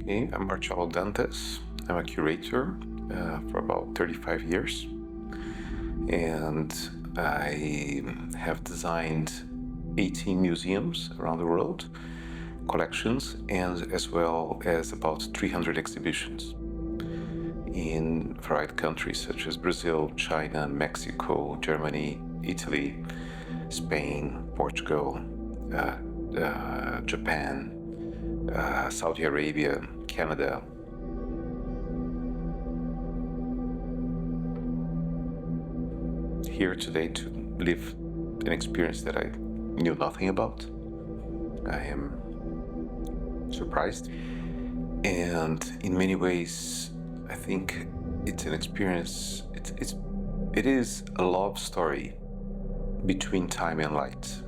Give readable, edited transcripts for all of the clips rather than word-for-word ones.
Okay, I'm Marcello Dantas. I'm a curator for about 35 years, and I have designed 18 museums around the world, collections, and as well as about 300 exhibitions in varied countries such as Brazil, China, Mexico, Germany, Italy, Spain, Portugal, Japan, Saudi Arabia, Canada. Here today to live an experience that I knew nothing about. I am surprised, and in many ways I think it's an experience. It is a love story between time and light.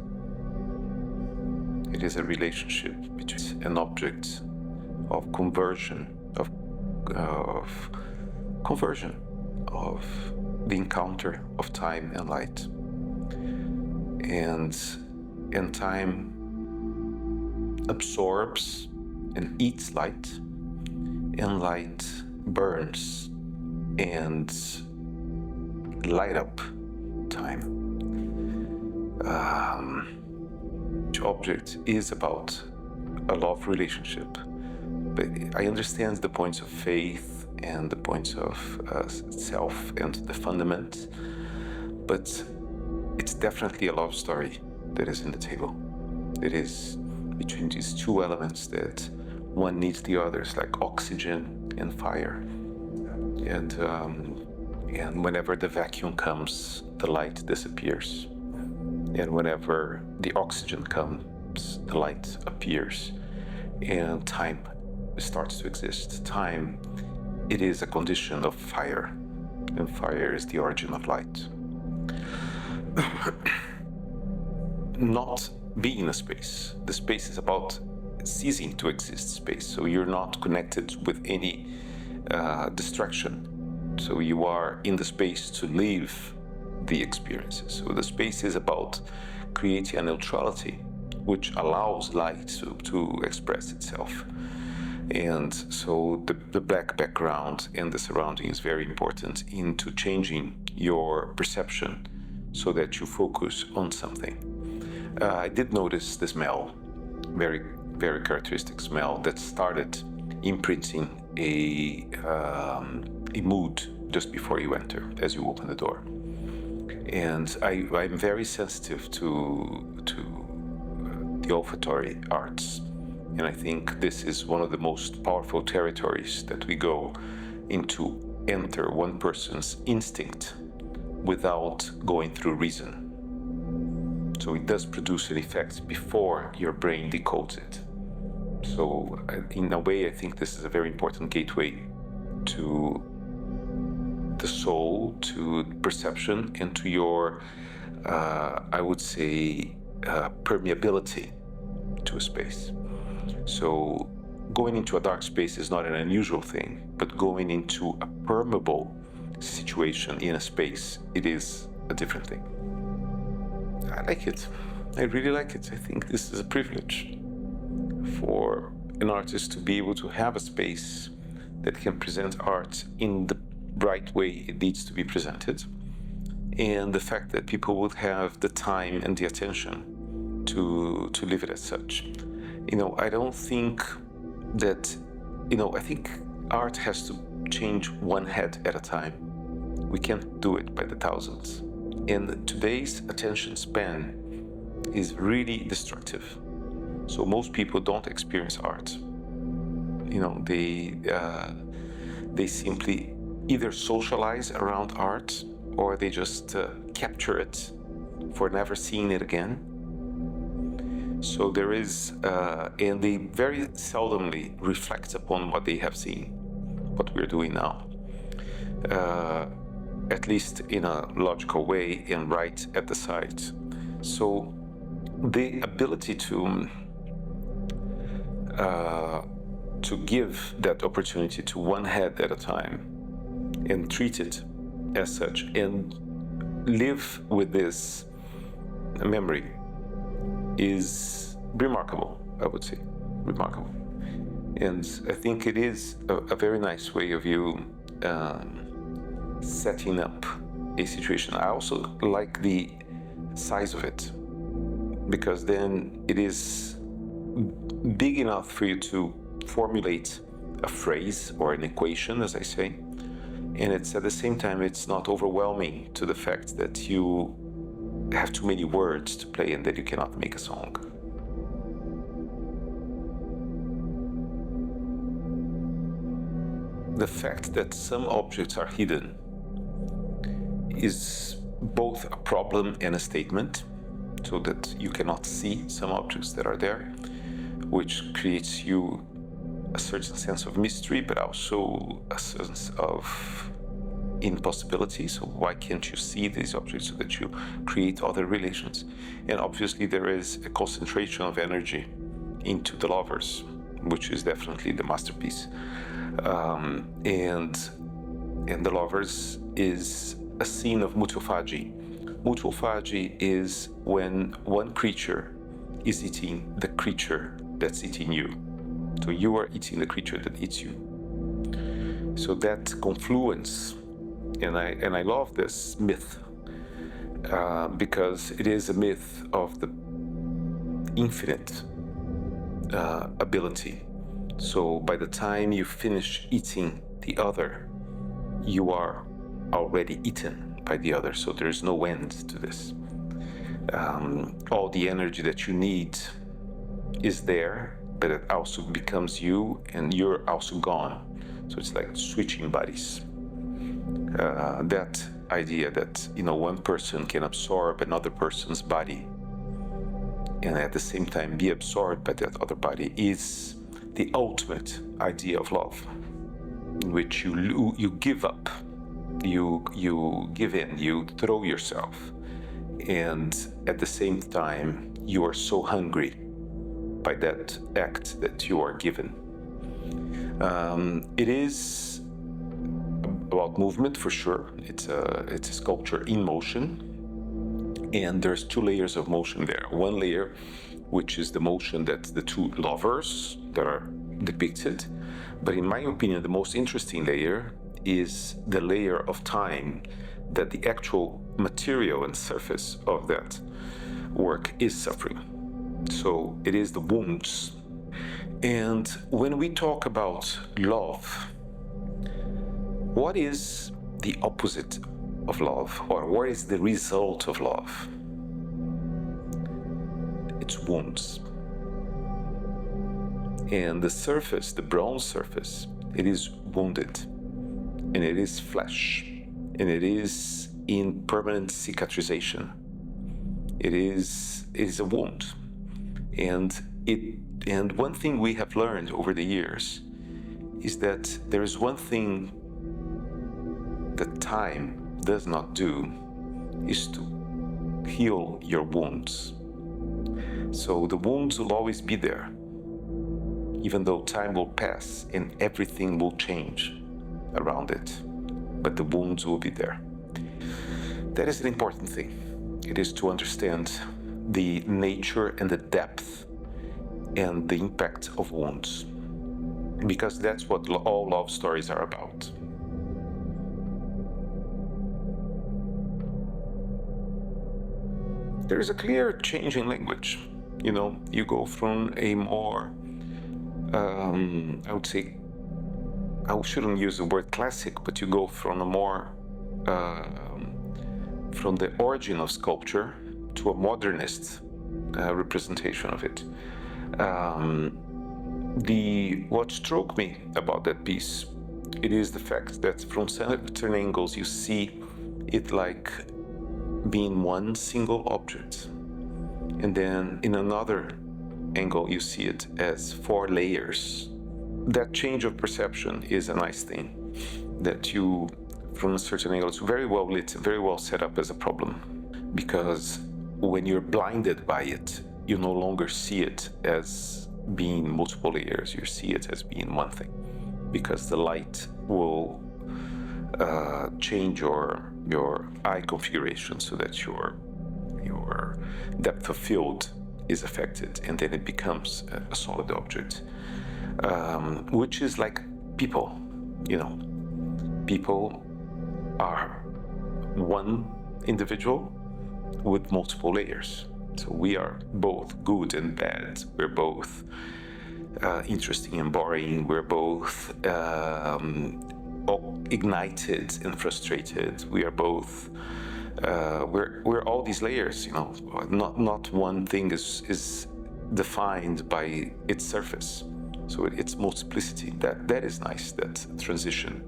It is a relationship between an object of conversion, of the encounter of time and light. And time absorbs and eats light, and light burns and light up time. Each object is about a love relationship, but I understand the points of faith and the points of self and the fundament, but it's definitely a love story that is in the table. It is between these two elements that one needs the others, like oxygen and fire. And whenever the vacuum comes, the light disappears. And whenever the oxygen comes, the light appears. And time starts to exist. Time, it is a condition of fire. And fire is the origin of light. Not being in a space. The space is about ceasing to exist space. So you're not connected with any distraction. So you are in the space to live the experiences. So the space is about creating a neutrality which allows light to express itself. And so the black background and the surrounding is very important into changing your perception so that you focus on something. I did notice the smell, very, very characteristic smell that started imprinting a mood just before you enter, as you open the door. And I'm very sensitive to the olfactory arts. And I think this is one of the most powerful territories that we go into, enter one person's instinct without going through reason. So it does produce an effect before your brain decodes it. So in a way, I think this is a very important gateway to the soul, to perception, and to your, I would say, permeability to a space. So going into a dark space is not an unusual thing, but going into a permeable situation in a space, it is a different thing. I like it. I really like it. I think this is a privilege for an artist to be able to have a space that can present art in the right way it needs to be presented, and the fact that people would have the time and the attention to live it as such. I don't think that, I think art has to change one head at a time. We can't do it by the thousands. And today's attention span is really destructive. So most people don't experience art. They simply either socialize around art, or they just capture it for never seeing it again. So there is, and they very seldomly reflect upon what they have seen, what we're doing now, at least in a logical way and right at the site. So the ability to give that opportunity to one head at a time and treat it as such and live with this memory is remarkable, I would say. Remarkable. And I think it is a very nice way of you setting up a situation. I also like the size of it, because then it is big enough for you to formulate a phrase or an equation, as I say, and it's at the same time it's not overwhelming to the fact that you have too many words to play and that you cannot make a song. The fact that some objects are hidden is both a problem and a statement, so that you cannot see some objects that are there, which creates you a certain sense of mystery, but also a sense of impossibility. So why can't you see these objects, so that you create other relations? And obviously there is a concentration of energy into the lovers, which is definitely the masterpiece. And the lovers is a scene of mutuophagy. Mutuophagy is when one creature is eating the creature that's eating you. So you are eating the creature that eats you. So that confluence, and I love this myth, because it is a myth of the infinite ability. So by the time you finish eating the other, you are already eaten by the other. So there's no end to this. All the energy that you need is there, but it also becomes you, and you're also gone. So it's like switching bodies. That idea that, one person can absorb another person's body and at the same time be absorbed by that other body is the ultimate idea of love, in which you give up, you give in, you throw yourself, and at the same time you are so hungry by that act that you are given. It is about movement for sure. It's a sculpture in motion, and there's two layers of motion there. One layer, which is the motion that the two lovers that are depicted, but in my opinion the most interesting layer is the layer of time that the actual material and surface of that work is suffering. So it is the wounds. And when we talk about love, what is the opposite of love, or what is the result of love? It's wounds. And the surface, the bronze surface, it is wounded, and it is flesh, and it is in permanent cicatrization. It is a wound. And one thing we have learned over the years is that there is one thing that time does not do, is to heal your wounds. So the wounds will always be there, even though time will pass and everything will change around it, but the wounds will be there. That is an important thing. It is to understand the nature and the depth and the impact of wounds, because that's what all love stories are about. There is a clear change in language. You go from a more, I would say, I shouldn't use the word classic, but you go from a more, from the origin of sculpture to a modernist representation of it. What struck me about that piece, it is the fact that from certain angles you see it like being one single object, and then in another angle you see it as 4 layers. That change of perception is a nice thing, that you, from a certain angle, it's very well lit, very well set up as a problem, because when you're blinded by it, you no longer see it as being multiple layers, you see it as being one thing, because the light will change your eye configuration so that your depth of field is affected, and then it becomes a solid object. which is like people. You know, people are one individual with multiple layers. So we are both good and bad. We're both interesting and boring. We're both ignited and frustrated. We are both. We're all these layers. You know, not one thing is defined by its surface. So it's multiplicity. That is nice. That transition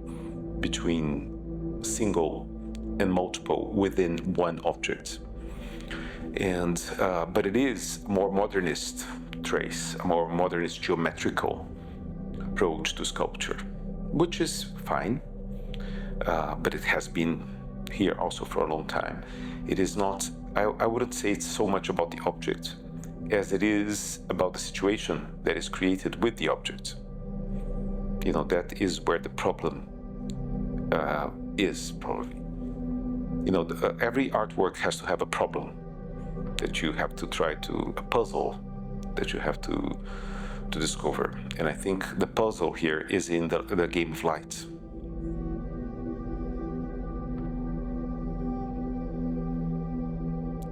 between single and multiple within one object. And but it is a more modernist trace, a more modernist geometrical approach to sculpture, which is fine. But it has been here also for a long time. It is not. I wouldn't say it's so much about the object as it is about the situation that is created with the object. You know, that is where the problem is probably. You know, every artwork has to have a problem that you have to try to, a puzzle that you have to discover. And I think the puzzle here is in the game of light.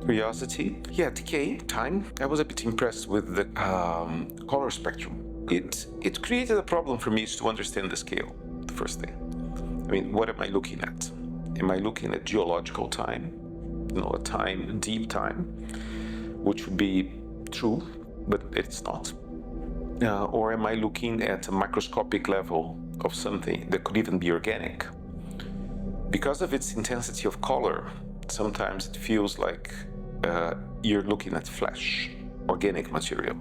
Curiosity, yeah, decay, time. I was a bit impressed with the color spectrum. It created a problem for me to understand the scale, the first thing. I mean, what am I looking at? Am I looking at geological time? You know, a time, deep time, which would be true, but it's not. Or am I looking at a microscopic level of something that could even be organic? Because of its intensity of color, sometimes it feels like you're looking at flesh, organic material.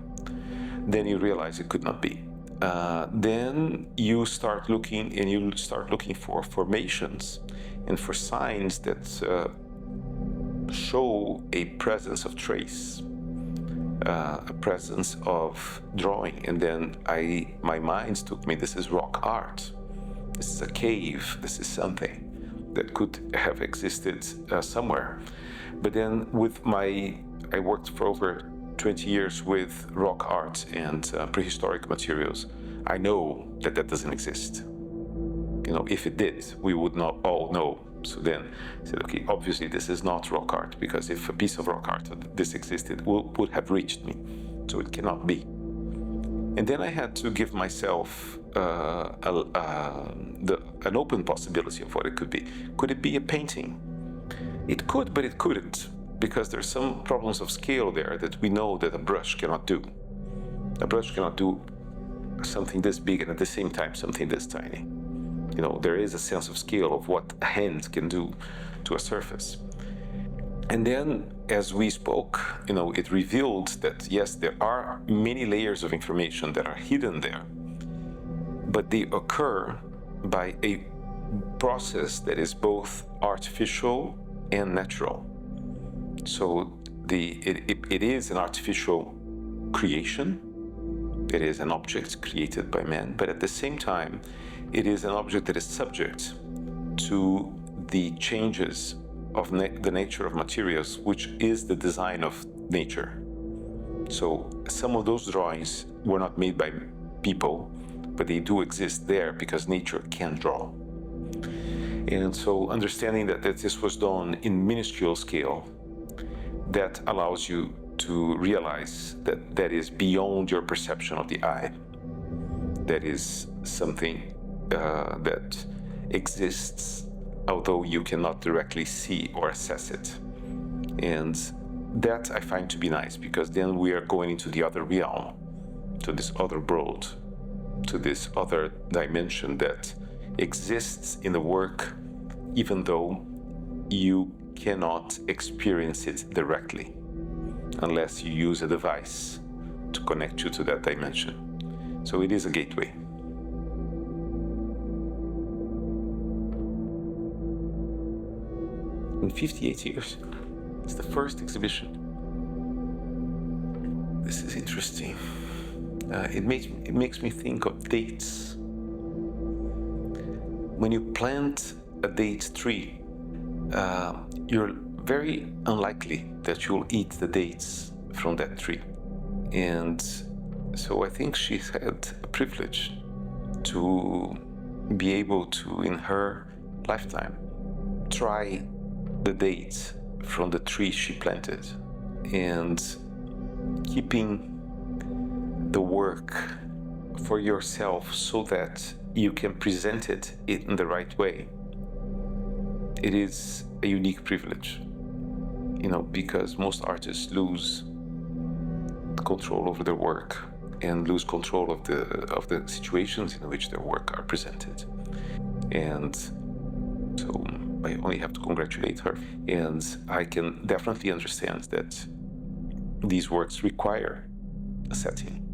Then you realize it could not be. Then you start looking for formations and for signs that show a presence of trace, a presence of drawing. And then my mind took me, this is rock art. This is a cave. This is something that could have existed somewhere. But then I worked for over 20 years with rock art and prehistoric materials. I know that doesn't exist. You know, if it did, we would not all know. So then I said, okay, obviously this is not rock art, because if a piece of rock art this existed, would have reached me. So it cannot be. And then I had to give myself an open possibility of what it could be. Could it be a painting? It could, but it couldn't, because there's some problems of scale there that we know that a brush cannot do. A brush cannot do something this big and at the same time something this tiny. You know, there is a sense of scale of what a hand can do to a surface. And then, as we spoke, you know, it revealed that yes, there are many layers of information that are hidden there, but they occur by a process that is both artificial and natural. So it is an artificial creation. It is an object created by man, but at the same time, it is an object that is subject to the changes of the nature of materials, which is the design of nature. So some of those drawings were not made by people, but they do exist there because nature can draw. And so understanding that this was done in minuscule scale, that allows you to realize that is beyond your perception of the eye. That is something that exists, although you cannot directly see or assess it. And that I find to be nice, because then we are going into the other realm, to this other world, to this other dimension that exists in the work, even though you cannot experience it directly, unless you use a device to connect you to that dimension. So it is a gateway. In 58 years, it's the first exhibition. This is interesting. It makes me think of dates. When you plant a date tree, you're very unlikely that you'll eat the dates from that tree. And So I think she had a privilege to be able to, in her lifetime, try the dates from the tree she planted and keeping the work for yourself so that you can present it in the right way. It is a unique privilege, because most artists lose control over their work and lose control of the situations in which their work are presented. And so I only have to congratulate her. And I can definitely understand that these works require a setting.